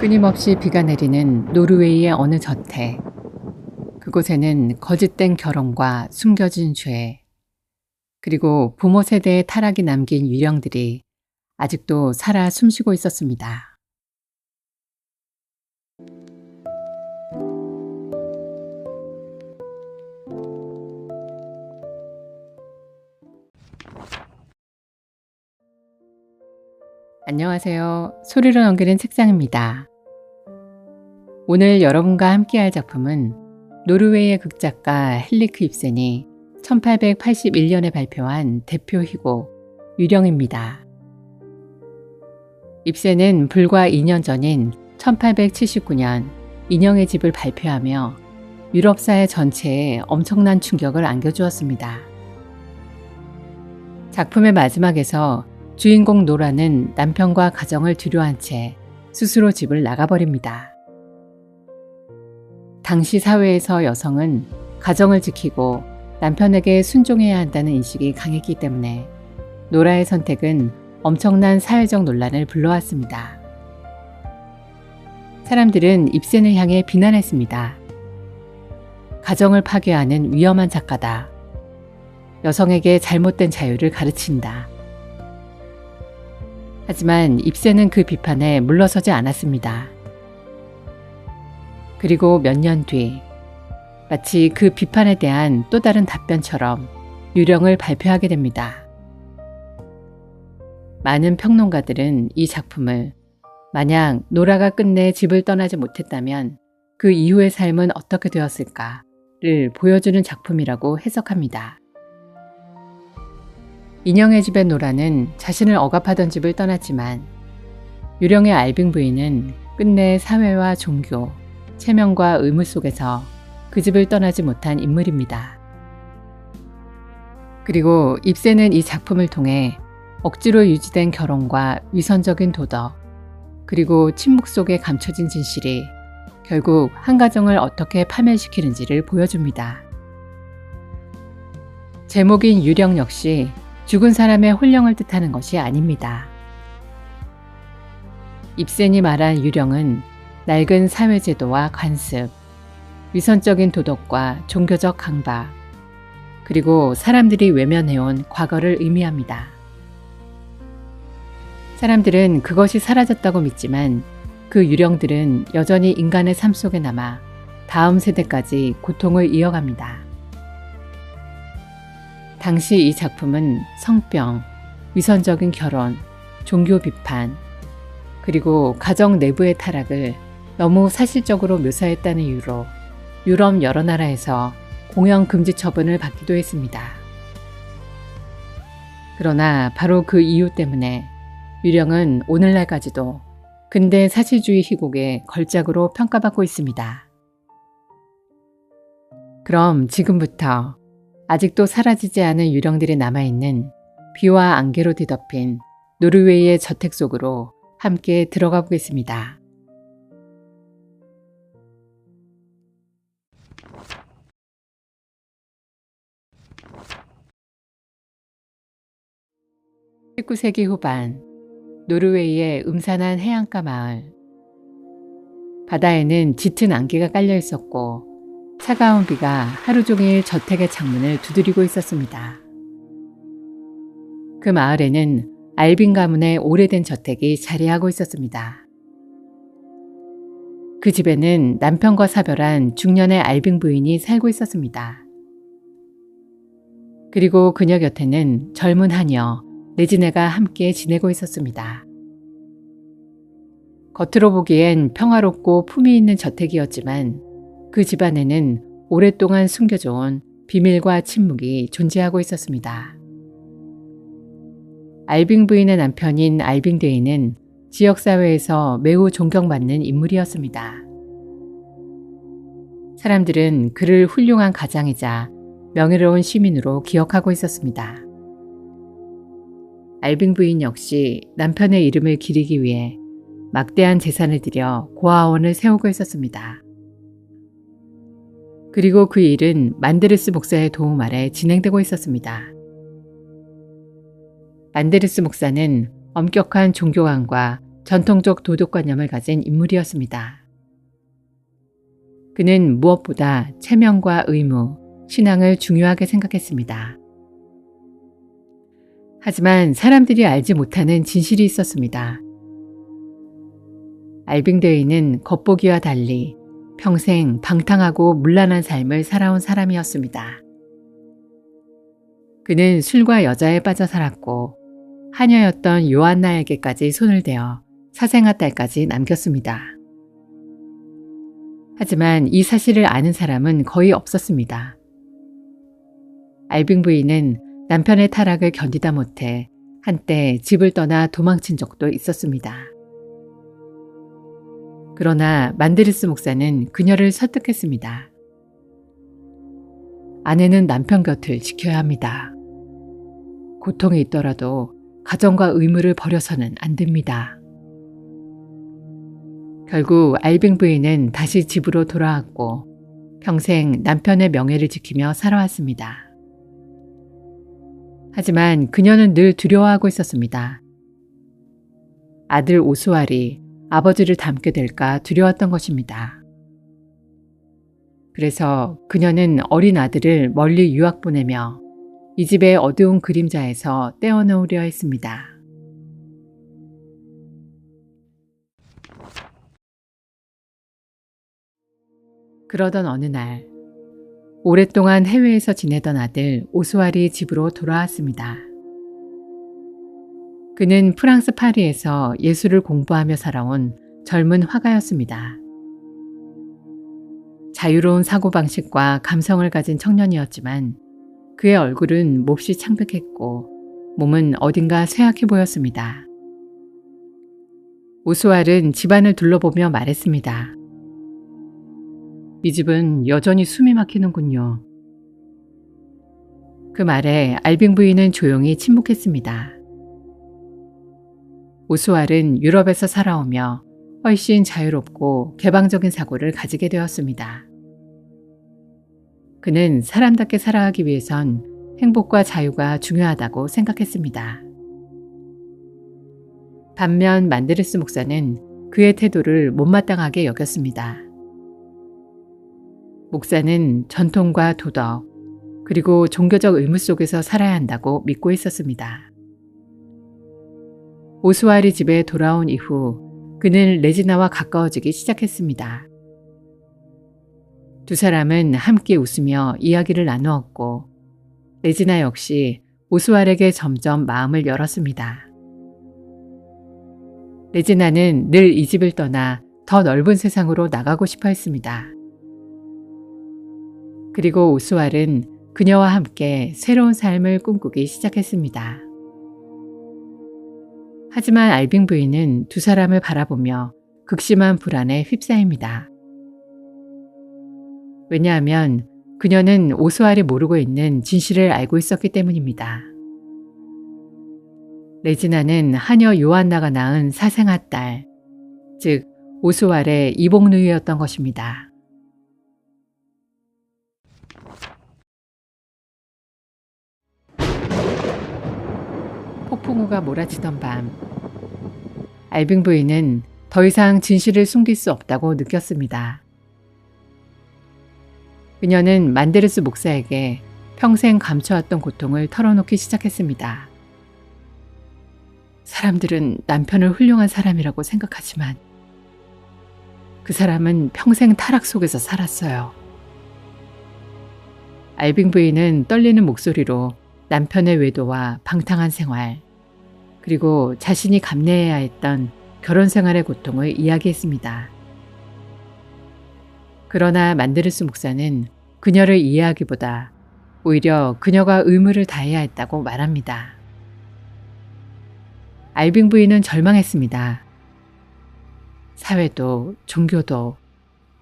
끊임없이 비가 내리는 노르웨이의 어느 저택. 그곳에는 거짓된 결혼과 숨겨진 죄, 그리고 부모 세대의 타락이 남긴 유령들이 아직도 살아 숨쉬고 있었습니다. 안녕하세요. 소리로 넘기는 책장입니다. 오늘 여러분과 함께할 작품은 노르웨이의 극작가 헨리크 입센이 1881년에 발표한 대표 희곡 유령입니다. 입센은 불과 2년 전인 1879년 인형의 집을 발표하며 유럽 사회 전체에 엄청난 충격을 안겨주었습니다. 작품의 마지막에서 주인공 노라는 남편과 가정을 뒤로한 채 스스로 집을 나가버립니다. 당시 사회에서 여성은 가정을 지키고 남편에게 순종해야 한다는 인식이 강했기 때문에 노라의 선택은 엄청난 사회적 논란을 불러왔습니다. 사람들은 입센을 향해 비난했습니다. 가정을 파괴하는 위험한 작가다. 여성에게 잘못된 자유를 가르친다. 하지만 입센은 그 비판에 물러서지 않았습니다. 그리고 몇 년 뒤, 마치 그 비판에 대한 또 다른 답변처럼 유령을 발표하게 됩니다. 많은 평론가들은 이 작품을 만약 노라가 끝내 집을 떠나지 못했다면 그 이후의 삶은 어떻게 되었을까를 보여주는 작품이라고 해석합니다. 인형의 집의 노라는 자신을 억압하던 집을 떠났지만 유령의 알빙 부인은 끝내 사회와 종교, 체면과 의무 속에서 그 집을 떠나지 못한 인물입니다. 그리고 입센은 이 작품을 통해 억지로 유지된 결혼과 위선적인 도덕, 그리고 침묵 속에 감춰진 진실이 결국 한 가정을 어떻게 파멸시키는지를 보여줍니다. 제목인 유령 역시 죽은 사람의 혼령을 뜻하는 것이 아닙니다. 입센이 말한 유령은 낡은 사회제도와 관습, 위선적인 도덕과 종교적 강박, 그리고 사람들이 외면해온 과거를 의미합니다. 사람들은 그것이 사라졌다고 믿지만 그 유령들은 여전히 인간의 삶 속에 남아 다음 세대까지 고통을 이어갑니다. 당시 이 작품은 성병, 위선적인 결혼, 종교 비판, 그리고 가정 내부의 타락을 너무 사실적으로 묘사했다는 이유로 유럽 여러 나라에서 공연 금지 처분을 받기도 했습니다. 그러나 바로 그 이유 때문에 유령은 오늘날까지도 근대 사실주의 희곡의 걸작으로 평가받고 있습니다. 그럼 지금부터 아직도 사라지지 않은 유령들이 남아있는 비와 안개로 뒤덮인 노르웨이의 저택 속으로 함께 들어가 보겠습니다. (19세기) 후반 노르웨이의 음산한 해안가 마을. 바다에는 짙은 안개가 깔려 있었고 차가운 비가 하루 종일 저택의 창문을 두드리고 있었습니다. 그 마을에는 알빙 가문의 오래된 저택이 자리하고 있었습니다. 그 집에는 남편과 사별한 중년의 알빙 부인이 살고 있었습니다. 그리고 그녀 곁에는 젊은 하녀 레지네가 함께 지내고 있었습니다. 겉으로 보기엔 평화롭고 품위 있는 저택이었지만 그 집안에는 오랫동안 숨겨져온 비밀과 침묵이 존재하고 있었습니다. 알빙 부인의 남편인 알빙 데이는 지역사회에서 매우 존경받는 인물이었습니다. 사람들은 그를 훌륭한 가장이자 명예로운 시민으로 기억하고 있었습니다. 알빙 부인 역시 남편의 이름을 기리기 위해 막대한 재산을 들여 고아원을 세우고 있었습니다. 그리고 그 일은 만데르스 목사의 도움 아래 진행되고 있었습니다. 만데르스 목사는 엄격한 종교관과 전통적 도덕관념을 가진 인물이었습니다. 그는 무엇보다 체면과 의무, 신앙을 중요하게 생각했습니다. 하지만 사람들이 알지 못하는 진실이 있었습니다. 알빙드에이는 겉보기와 달리 평생 방탕하고 문란한 삶을 살아온 사람이었습니다. 그는 술과 여자에 빠져 살았고 하녀였던 요한나에게까지 손을 대어 사생아 딸까지 남겼습니다. 하지만 이 사실을 아는 사람은 거의 없었습니다. 알빙 부인은 남편의 타락을 견디다 못해 한때 집을 떠나 도망친 적도 있었습니다. 그러나 만드르스 목사는 그녀를 설득했습니다. 아내는 남편 곁을 지켜야 합니다. 고통이 있더라도 가정과 의무를 버려서는 안 됩니다. 결국 알빙 부인은 다시 집으로 돌아왔고 평생 남편의 명예를 지키며 살아왔습니다. 하지만 그녀는 늘 두려워하고 있었습니다. 아들 오스왈이 아버지를 닮게 될까 두려웠던 것입니다. 그래서 그녀는 어린 아들을 멀리 유학 보내며 이 집의 어두운 그림자에서 떼어놓으려 했습니다. 그러던 어느 날 오랫동안 해외에서 지내던 아들 오스왈이 집으로 돌아왔습니다. 그는 프랑스 파리에서 예술을 공부하며 살아온 젊은 화가였습니다. 자유로운 사고방식과 감성을 가진 청년이었지만 그의 얼굴은 몹시 창백했고 몸은 어딘가 쇠약해 보였습니다. 오스왈은 집안을 둘러보며 말했습니다. 이 집은 여전히 숨이 막히는군요. 그 말에 알빙 부인은 조용히 침묵했습니다. 오스왈은 유럽에서 살아오며 훨씬 자유롭고 개방적인 사고를 가지게 되었습니다. 그는 사람답게 살아가기 위해선 행복과 자유가 중요하다고 생각했습니다. 반면 만드르스 목사는 그의 태도를 못마땅하게 여겼습니다. 목사는 전통과 도덕, 그리고 종교적 의무 속에서 살아야 한다고 믿고 있었습니다. 오스왈이 집에 돌아온 이후 그는 레지나와 가까워지기 시작했습니다. 두 사람은 함께 웃으며 이야기를 나누었고 레지나 역시 오스왈에게 점점 마음을 열었습니다. 레지나는 늘 이 집을 떠나 더 넓은 세상으로 나가고 싶어 했습니다. 그리고 오스왈은 그녀와 함께 새로운 삶을 꿈꾸기 시작했습니다. 하지만 알빙 부인은 두 사람을 바라보며 극심한 불안에 휩싸입니다. 왜냐하면 그녀는 오스왈이 모르고 있는 진실을 알고 있었기 때문입니다. 레지나는 하녀 요한나가 낳은 사생아 딸, 즉 오스왈의 이복누이였던 것입니다. 폭풍우가 몰아치던 밤, 알빙 부인은 더 이상 진실을 숨길 수 없다고 느꼈습니다. 그녀는 만데르스 목사에게 평생 감춰왔던 고통을 털어놓기 시작했습니다. 사람들은 남편을 훌륭한 사람이라고 생각하지만 그 사람은 평생 타락 속에서 살았어요. 알빙 부인은 떨리는 목소리로 남편의 외도와 방탕한 생활, 그리고 자신이 감내해야 했던 결혼 생활의 고통을 이야기했습니다. 그러나 만드르스 목사는 그녀를 이해하기보다 오히려 그녀가 의무를 다해야 했다고 말합니다. 알빙 부인은 절망했습니다. 사회도 종교도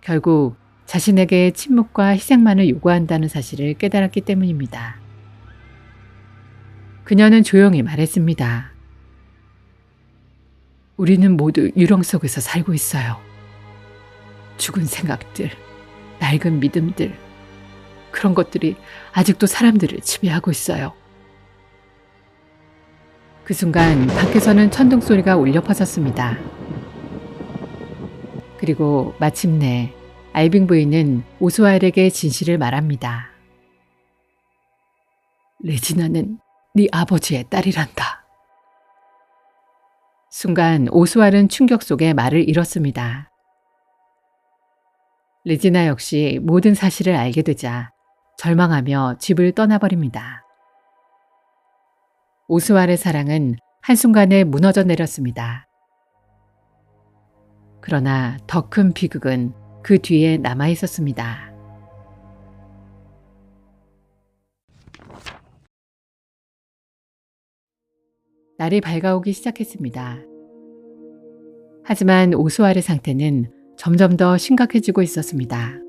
결국 자신에게 침묵과 희생만을 요구한다는 사실을 깨달았기 때문입니다. 그녀는 조용히 말했습니다. 우리는 모두 유령 속에서 살고 있어요. 죽은 생각들, 낡은 믿음들, 그런 것들이 아직도 사람들을 지배하고 있어요. 그 순간 밖에서는 천둥 소리가 울려 퍼졌습니다. 그리고 마침내 알빙 부인은 오스왈에게 진실을 말합니다. 레지나는 네 아버지의 딸이란다. 순간 오스왈은 충격 속에 말을 잃었습니다. 레지나 역시 모든 사실을 알게 되자 절망하며 집을 떠나버립니다. 오스왈의 사랑은 한순간에 무너져 내렸습니다. 그러나 더 큰 비극은 그 뒤에 남아 있었습니다. 날이 밝아오기 시작했습니다. 하지만 오스왈의 상태는 점점 더 심각해지고 있었습니다.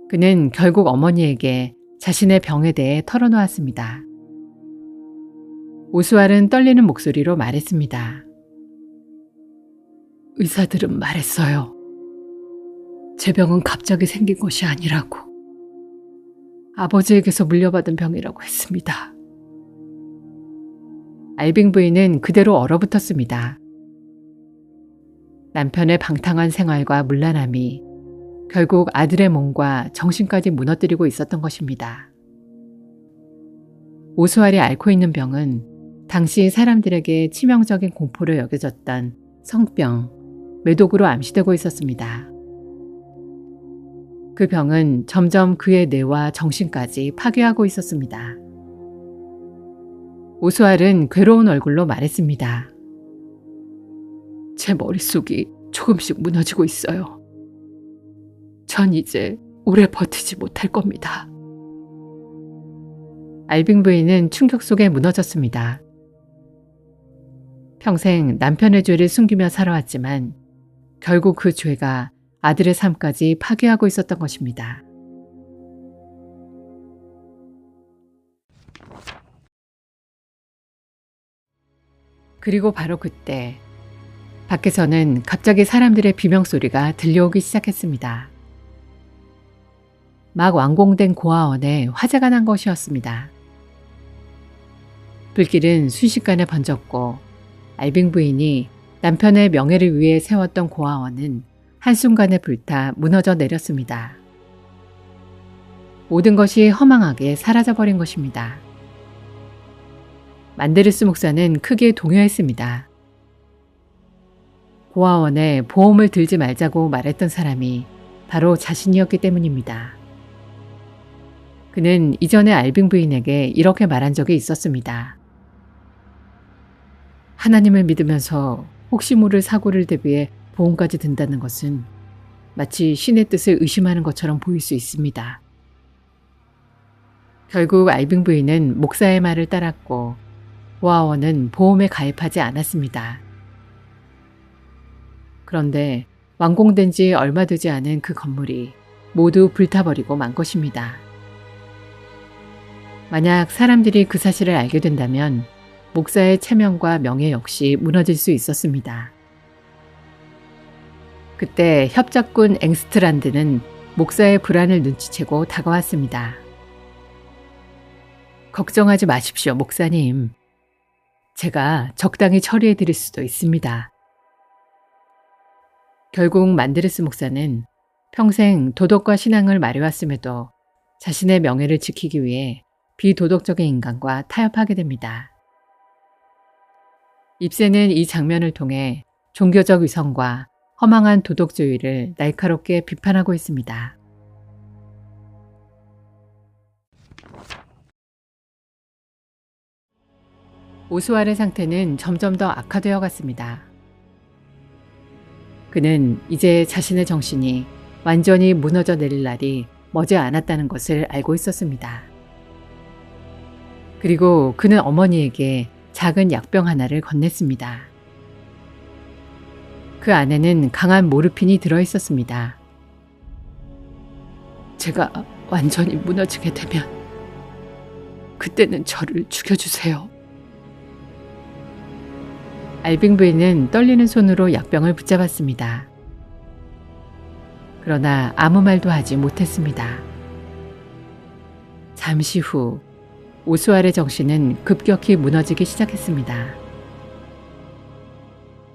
그는 결국 어머니에게 자신의 병에 대해 털어놓았습니다. 오스왈은 떨리는 목소리로 말했습니다. 의사들은 말했어요. 제 병은 갑자기 생긴 것이 아니라고. 아버지에게서 물려받은 병이라고 했습니다. 알빙 부인은 그대로 얼어붙었습니다. 남편의 방탕한 생활과 문란함이 결국 아들의 몸과 정신까지 무너뜨리고 있었던 것입니다. 오스왈이 앓고 있는 병은 당시 사람들에게 치명적인 공포로 여겨졌던 성병, 매독으로 암시되고 있었습니다. 그 병은 점점 그의 뇌와 정신까지 파괴하고 있었습니다. 오스왈은 괴로운 얼굴로 말했습니다. 제 머릿속이 조금씩 무너지고 있어요. 전 이제 오래 버티지 못할 겁니다. 알빙 부인은 충격 속에 무너졌습니다. 평생 남편의 죄를 숨기며 살아왔지만 결국 그 죄가 아들의 삶까지 파괴하고 있었던 것입니다. 그리고 바로 그때 밖에서는 갑자기 사람들의 비명소리가 들려오기 시작했습니다. 막 완공된 고아원에 화재가 난 것이었습니다. 불길은 순식간에 번졌고 알빙 부인이 남편의 명예를 위해 세웠던 고아원은 한순간에 불타 무너져 내렸습니다. 모든 것이 허망하게 사라져버린 것입니다. 만데르스 목사는 크게 동요했습니다. 고아원에 보험을 들지 말자고 말했던 사람이 바로 자신이었기 때문입니다. 그는 이전에 알빙 부인에게 이렇게 말한 적이 있었습니다. 하나님을 믿으면서 혹시 모를 사고를 대비해 보험까지 든다는 것은 마치 신의 뜻을 의심하는 것처럼 보일 수 있습니다. 결국 알빙 부인은 목사의 말을 따랐고 고아원은 보험에 가입하지 않았습니다. 그런데 완공된 지 얼마 되지 않은 그 건물이 모두 불타버리고 만 것입니다. 만약 사람들이 그 사실을 알게 된다면 목사의 체면과 명예 역시 무너질 수 있었습니다. 그때 협작군 앵스트란드는 목사의 불안을 눈치채고 다가왔습니다. 걱정하지 마십시오, 목사님. 제가 적당히 처리해 드릴 수도 있습니다. 결국 만데르스 목사는 평생 도덕과 신앙을 말해왔음에도 자신의 명예를 지키기 위해 비도덕적인 인간과 타협하게 됩니다. 입세는 이 장면을 통해 종교적 위선과 허망한 도덕주의를 날카롭게 비판하고 있습니다. 오스왈의 상태는 점점 더 악화되어 갔습니다. 그는 이제 자신의 정신이 완전히 무너져 내릴 날이 머지 않았다는 것을 알고 있었습니다. 그리고 그는 어머니에게 작은 약병 하나를 건넸습니다. 그 안에는 강한 모르핀이 들어있었습니다. 제가 완전히 무너지게 되면 그때는 저를 죽여주세요. 알빙 부인은 떨리는 손으로 약병을 붙잡았습니다. 그러나 아무 말도 하지 못했습니다. 잠시 후 오스왈의 정신은 급격히 무너지기 시작했습니다.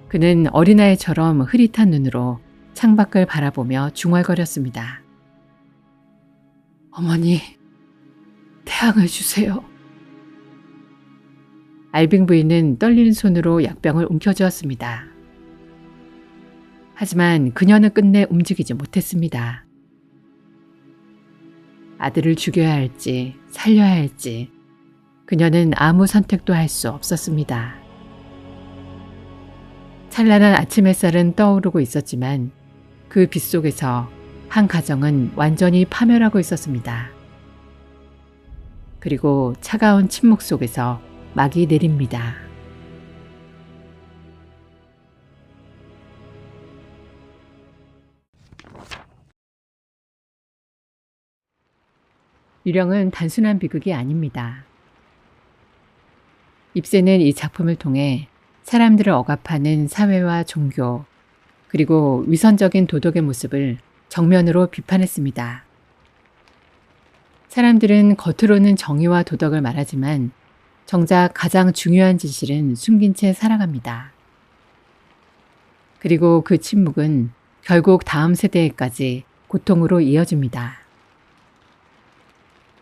그는 어린아이처럼 흐릿한 눈으로 창밖을 바라보며 중얼거렸습니다. 어머니, 태양을 주세요. 알빙 부인은 떨리는 손으로 약병을 움켜쥐었습니다. 하지만 그녀는 끝내 움직이지 못했습니다. 아들을 죽여야 할지 살려야 할지 그녀는 아무 선택도 할 수 없었습니다. 찬란한 아침 햇살은 떠오르고 있었지만 그 빛 속에서 한 가정은 완전히 파멸하고 있었습니다. 그리고 차가운 침묵 속에서 막이 내립니다. 유령은 단순한 비극이 아닙니다. 입세는 이 작품을 통해 사람들을 억압하는 사회와 종교, 그리고 위선적인 도덕의 모습을 정면으로 비판했습니다. 사람들은 겉으로는 정의와 도덕을 말하지만 정작 가장 중요한 진실은 숨긴 채 살아갑니다. 그리고 그 침묵은 결국 다음 세대에까지 고통으로 이어집니다.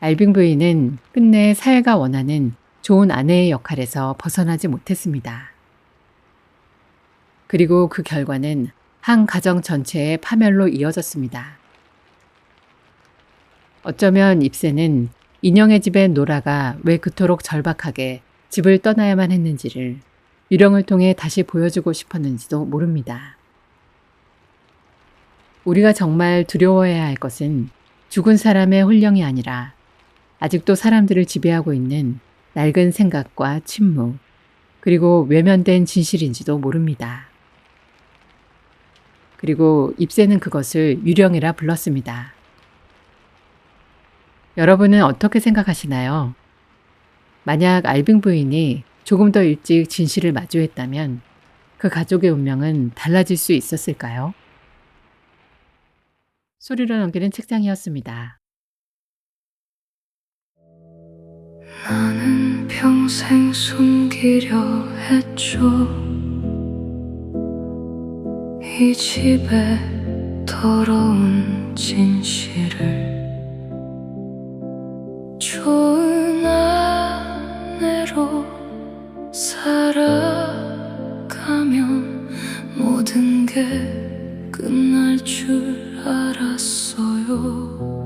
알빙 부인은 끝내 사회가 원하는 좋은 아내의 역할에서 벗어나지 못했습니다. 그리고 그 결과는 한 가정 전체의 파멸로 이어졌습니다. 어쩌면 입세는 인형의 집에 노라가 왜 그토록 절박하게 집을 떠나야만 했는지를 유령을 통해 다시 보여주고 싶었는지도 모릅니다. 우리가 정말 두려워해야 할 것은 죽은 사람의 혼령이 아니라 아직도 사람들을 지배하고 있는 낡은 생각과 침묵, 그리고 외면된 진실인지도 모릅니다. 그리고 입세는 그것을 유령이라 불렀습니다. 여러분은 어떻게 생각하시나요? 만약 알빙 부인이 조금 더 일찍 진실을 마주했다면 그 가족의 운명은 달라질 수 있었을까요? 소리로 넘기는 책장이었습니다. 나는 평생 숨기려 했죠. 이 집의 더러운 진실을 좋은 아내로 살아가면 모든 게 끝날 줄 알았어요.